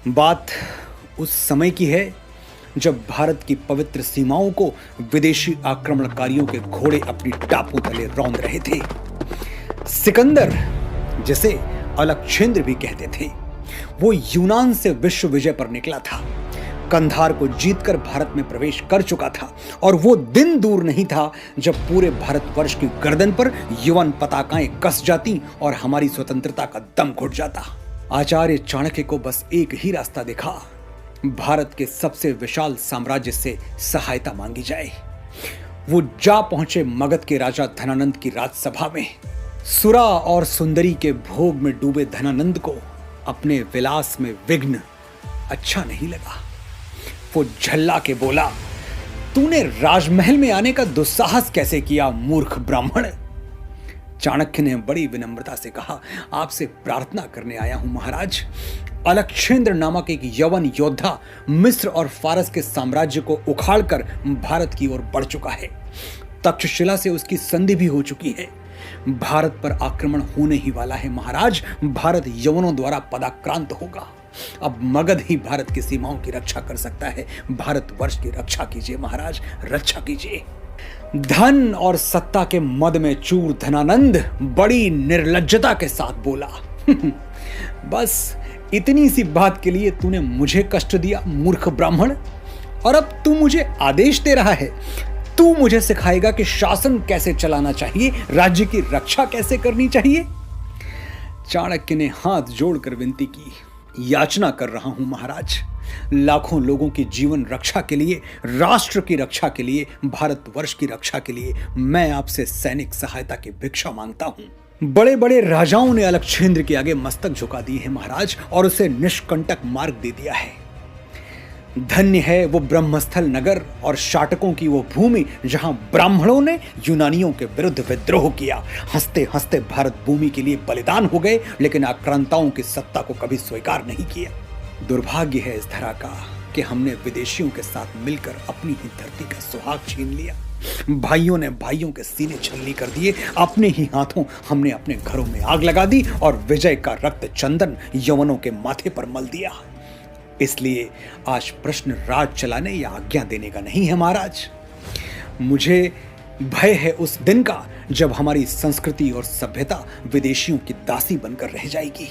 बात उस समय की है जब भारत की पवित्र सीमाओं को विदेशी आक्रमणकारियों के घोड़े अपनी टापों तले रौंद रहे थे। सिकंदर, जिसे अलक्षेंद्र भी कहते थे, वो यूनान से विश्व विजय पर निकला था। कंधार को जीतकर भारत में प्रवेश कर चुका था और वो दिन दूर नहीं था जब पूरे भारतवर्ष की गर्दन पर यवन पताकाएं कस जाती और हमारी स्वतंत्रता का दम घुट जाता। आचार्य चाणक्य को बस एक ही रास्ता दिखा, भारत के सबसे विशाल साम्राज्य से सहायता मांगी जाए। वो जा पहुंचे मगध के राजा धनानंद की राजसभा में। सुरा और सुंदरी के भोग में डूबे धनानंद को अपने विलास में विघ्न अच्छा नहीं लगा। वो झल्ला के बोला, तूने राजमहल में आने का दुस्साहस कैसे किया, मूर्ख ब्राह्मण। चाणक्य ने बड़ी विनम्रता से कहा, आपसे प्रार्थना करने आया हूं महाराज। अलक्षेंद्र नामक एक यवन योद्धा मिस्र और फारस के साम्राज्य को उखाड़कर भारत की ओर बढ़ चुका है। तक्षशिला से उसकी संधि भी हो चुकी है। भारत पर आक्रमण होने ही वाला है महाराज। भारत यवनों द्वारा पदाक्रांत होगा। अब मगध ही भारत की सीमाओं की रक्षा कर सकता है। भारतवर्ष की रक्षा कीजिए महाराज, रक्षा कीजिए। धन और सत्ता के मद में चूर धनानंद बड़ी निर्लज्जता के साथ बोला, बस इतनी सी बात के लिए तूने मुझे कष्ट दिया, मूर्ख ब्राह्मण। और अब तू मुझे आदेश दे रहा है, तू मुझे सिखाएगा कि शासन कैसे चलाना चाहिए, राज्य की रक्षा कैसे करनी चाहिए। चाणक्य ने हाथ जोड़कर विनती की, याचना कर रहा हूं महाराज। लाखों लोगों की जीवन रक्षा के लिए, राष्ट्र की रक्षा के लिए, भारतवर्ष की रक्षा के लिए मैं आपसे सैनिक सहायता की भिक्षा मांगता हूं। बड़े बड़े राजाओं ने अलक्षेंद्र के आगे मस्तक झुका दिए हैं महाराज और उसे निष्कंटक मार्ग दे दिया है। धन्य है वो ब्रह्मस्थल नगर और शाटकों की वो भूमि जहां ब्राह्मणों ने यूनानियों के विरुद्ध विद्रोह किया। हंसते हंसते भारत भूमि के लिए बलिदान हो गए, लेकिन आक्रांताओं की सत्ता को कभी स्वीकार नहीं किया। दुर्भाग्य है इस धरा का कि हमने विदेशियों के साथ मिलकर अपनी ही धरती का सुहाग छीन लिया। भाइयों ने भाइयों के सीने छलनी कर दिए। अपने ही हाथों हमने अपने घरों में आग लगा दी और विजय का रक्त चंदन यवनों के माथे पर मल दिया। इसलिए आज प्रश्न राज चलाने या आज्ञा देने का नहीं है महाराज। मुझे भय है उस दिन का जब हमारी संस्कृति और सभ्यता विदेशियों की दासी बनकर रह जाएगी।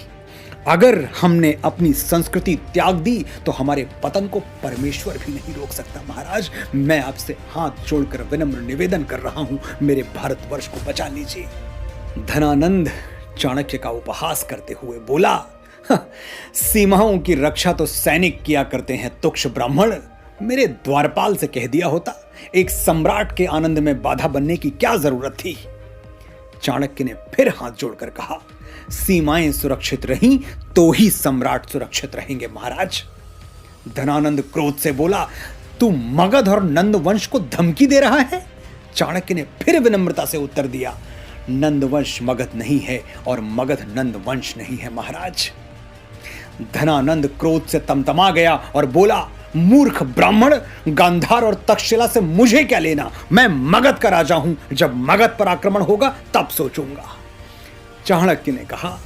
अगर हमने अपनी संस्कृति त्याग दी तो हमारे पतन को परमेश्वर भी नहीं रोक सकता महाराज। मैं आपसे हाथ जोड़कर विनम्र निवेदन कर रहा हूं, मेरे भारतवर्ष को बचा लीजिए। धनानंद चाणक्य का उपहास करते हुए बोला, सीमाओं की रक्षा तो सैनिक किया करते हैं तुक्ष ब्राह्मण। मेरे द्वारपाल से कह दिया होता, एक सम्राट के आनंद में बाधा बनने की क्या जरूरत थी। चाणक्य ने फिर हाथ जोड़कर कहा, सीमाएं सुरक्षित रहीं तो ही सम्राट सुरक्षित रहेंगे महाराज। धनानंद क्रोध से बोला, तू मगध और नंद वंश को धमकी दे रहा है। चाणक्य ने फिर विनम्रता से उत्तर दिया, नंद वंश मगध नहीं है और मगध नंद वंश नहीं है महाराज। धनानंद क्रोध से तमतमा गया और बोला, मूर्ख ब्राह्मण, गांधार और तक्षशिला से मुझे क्या लेना। मैं मगध का राजा हूं। जब मगध पर आक्रमण होगा तब सोचूंगा। चाणक्य ने कहा,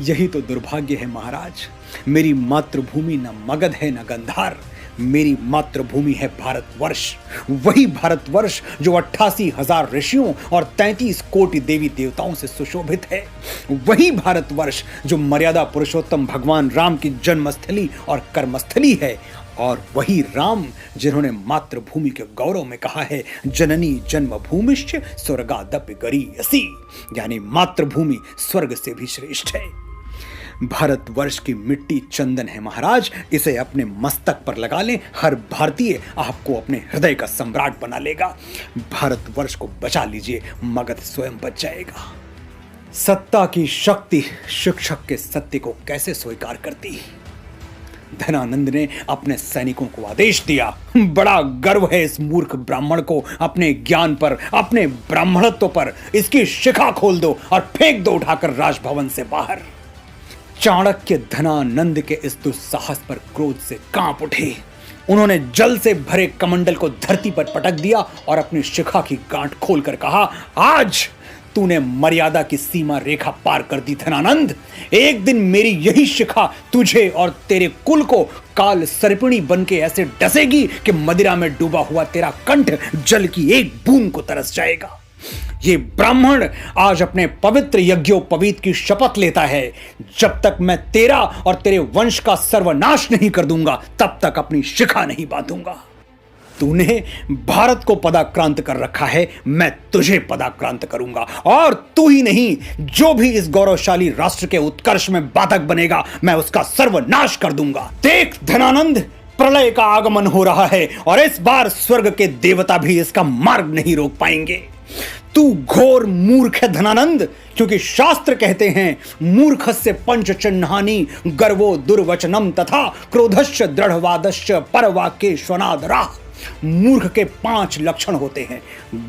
यही तो दुर्भाग्य है महाराज। मेरी मातृभूमि न मगध है न गांधार। मेरी मातृभूमि है भारतवर्ष। वही भारतवर्ष जो 88,000 ऋषियों और 33 कोटि देवी देवताओं से सुशोभित है। वही भारतवर्ष जो मर्यादा पुरुषोत्तम भगवान राम की जन्मस्थली और कर्मस्थली है। और वही राम जिन्होंने मातृभूमि के गौरव में कहा है, जननी जन्मभूमिश्च स्वर्गादपि गरीयसी, यानी मातृभूमि स्वर्ग से भी श्रेष्ठ है। भारतवर्ष की मिट्टी चंदन है महाराज, इसे अपने मस्तक पर लगा लें। हर भारतीय आपको अपने हृदय का सम्राट बना लेगा। भारतवर्ष को बचा लीजिए, मगध स्वयं बच जाएगा। सत्ता की शक्ति शिक्षक के सत्य को कैसे स्वीकार करती। धनानंद ने अपने सैनिकों को आदेश दिया, बड़ा गर्व है इस मूर्ख ब्राह्मण को अपने ज्ञान पर, अपने ब्राह्मणत्व पर। इसकी शिखा खोल दो और फेंक दो उठाकर राजभवन से बाहर। चाणक्य धनानंद के इस दुस्साहस पर क्रोध से कांप उठे। उन्होंने जल से भरे कमंडल को धरती पर पटक दिया और अपनी शिखा की गांठ खोलकर कहा, आज तूने मर्यादा की सीमा रेखा पार कर दी धनानंद। एक दिन मेरी यही शिखा तुझे और तेरे कुल को काल सर्पिणी बन के ऐसे डसेगी कि मदिरा में डूबा हुआ तेरा कंठ जल की एक बूंद को तरस जाएगा। ये ब्राह्मण आज अपने पवित्र यज्ञोपवीत की शपथ लेता है, जब तक मैं तेरा और तेरे वंश का सर्वनाश नहीं कर दूंगा तब तक अपनी शिखा नहीं बांधूंगा। तूने भारत को पदाक्रांत कर रखा है, मैं तुझे पदाक्रांत करूंगा। और तू ही नहीं, जो भी इस गौरवशाली राष्ट्र के उत्कर्ष में बाधक बनेगा मैं उसका सर्वनाश कर दूंगा। देख धनानंद, प्रलय का आगमन हो रहा है और इस बार स्वर्ग के देवता भी इसका मार्ग नहीं रोक पाएंगे। तू घोर मूर्ख है धनानंद, क्योंकि शास्त्र कहते हैं मूर्खस्य पंच चिन्हानि गर्वो दुर्वचनम तथा क्रोधश्च दृढ़वादश्च परवाक्येष्वनादराः। मूर्ख के 5 लक्षण होते हैं: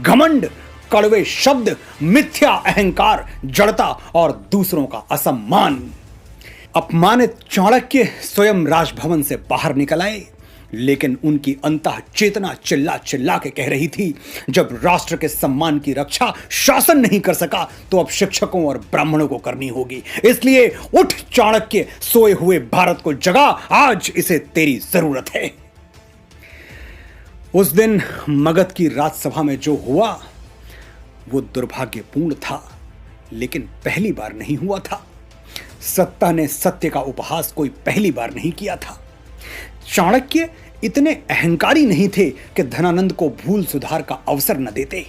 घमंड, कड़वे शब्द, मिथ्या अहंकार, जड़ता और दूसरों का असम्मान। अपमानित चाणक्य स्वयं राजभवन से बाहर निकल आए, लेकिन उनकी अंतः चेतना चिल्ला चिल्ला के कह रही थी, जब राष्ट्र के सम्मान की रक्षा शासन नहीं कर सका तो अब शिक्षकों और ब्राह्मणों को करनी होगी। इसलिए उठ चाणक्य, सोए हुए भारत को जगा, आज इसे तेरी जरूरत है। उस दिन मगध की राज्यसभा में जो हुआ वो दुर्भाग्यपूर्ण था, लेकिन पहली बार नहीं हुआ था। सत्ता ने सत्य का उपहास कोई पहली बार नहीं किया था। चाणक्य इतने अहंकारी नहीं थे कि धनानंद को भूल सुधार का अवसर न देते।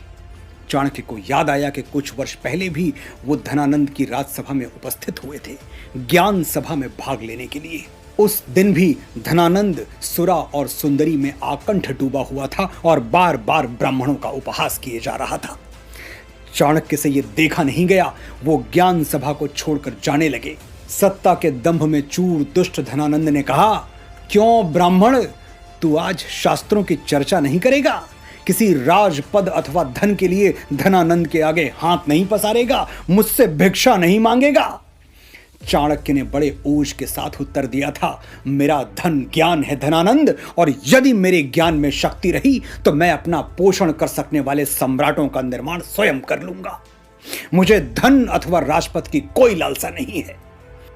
चाणक्य को याद आया कि कुछ वर्ष पहले भी वो धनानंद की राज्यसभा में उपस्थित हुए थे, ज्ञान सभा में भाग लेने के लिए। उस दिन भी धनानंद सुरा और सुंदरी में आकंठ डूबा हुआ था और बार बार ब्राह्मणों का उपहास किए जा रहा था। चाणक्य से यह देखा नहीं गया, वो ज्ञान सभा को छोड़कर जाने लगे। सत्ता के दंभ में चूर दुष्ट धनानंद ने कहा, क्यों ब्राह्मण, तू आज शास्त्रों की चर्चा नहीं करेगा? किसी राजपद अथवा धन के लिए धनानंद के आगे हाथ नहीं पसारेगा, मुझसे भिक्षा नहीं मांगेगा? चाणक्य ने बड़े ओज के साथ उत्तर दिया था, मेरा धन ज्ञान है धनानंद, और यदि मेरे ज्ञान में शक्ति रही तो मैं अपना पोषण कर सकने वाले सम्राटों का निर्माण स्वयं कर लूंगा। मुझे धन अथवा राजपद की कोई लालसा नहीं है।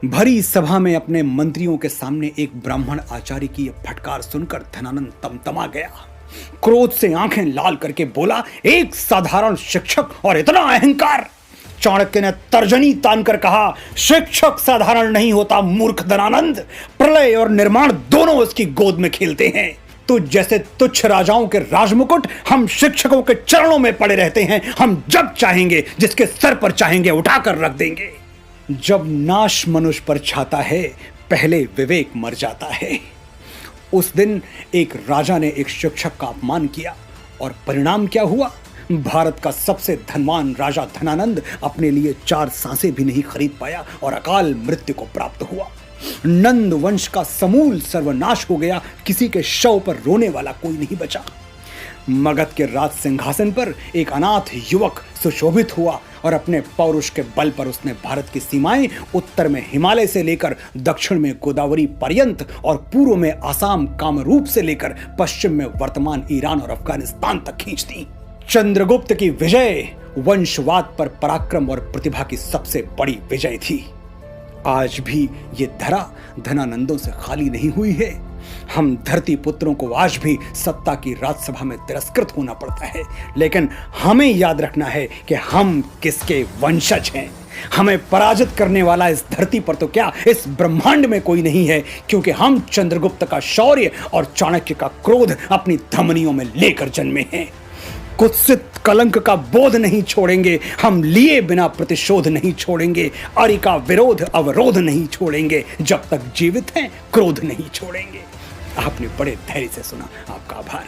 भरी सभा में अपने मंत्रियों के सामने एक ब्राह्मण आचार्य की यह फटकार सुनकर धनानंद तमतमा गया। क्रोध से आंखें लाल करके बोला, एक साधारण शिक्षक और इतना अहंकार! चाणक्य ने तर्जनी तानकर कहा, शिक्षक साधारण नहीं होता मूर्ख धनानंद, प्रलय और निर्माण दोनों उसकी गोद में खेलते हैं। तो जैसे तुच्छ राजाओं के राजमुकुट हम शिक्षकों के चरणों में पड़े रहते हैं, हम जब चाहेंगे जिसके सर पर चाहेंगे उठाकर रख देंगे। जब नाश मनुष्य पर छाता है, पहले विवेक मर जाता है। उस दिन एक राजा ने एक शिक्षक का अपमान किया और परिणाम क्या हुआ? भारत का सबसे धनवान राजा धनानंद अपने लिए 4 सांसें भी नहीं खरीद पाया और अकाल मृत्यु को प्राप्त हुआ। नंद वंश का समूल सर्वनाश हो गया, किसी के शव पर रोने वाला कोई नहीं बचा। मगध के राज सिंहासन पर एक अनाथ युवक सुशोभित हुआ और अपने पौरुष के बल पर उसने भारत की सीमाएं उत्तर में हिमालय से लेकर दक्षिण में गोदावरी पर्यंत और पूर्व में आसाम कामरूप से लेकर पश्चिम में वर्तमान ईरान और अफगानिस्तान तक खींच दी। चंद्रगुप्त की विजय वंशवाद पर पराक्रम और प्रतिभा की सबसे बड़ी विजय थी। आज भी ये धरा धनानंदों से खाली नहीं हुई है। हम धरती पुत्रों को आज भी सत्ता की राज्यसभा में तिरस्कृत होना पड़ता है, लेकिन हमें याद रखना है कि हम किसके वंशज हैं। हमें पराजित करने वाला इस धरती पर तो क्या, इस ब्रह्मांड में कोई नहीं है, क्योंकि हम चंद्रगुप्त का शौर्य और चाणक्य का क्रोध अपनी धमनियों में लेकर जन्मे हैं। कुत्सित कलंक का बोध नहीं छोड़ेंगे, हम लिए बिना प्रतिशोध नहीं छोड़ेंगे, अरि का विरोध अवरोध नहीं छोड़ेंगे, जब तक जीवित हैं क्रोध नहीं छोड़ेंगे। आपने बड़े धैर्य से सुना, आपका आभार।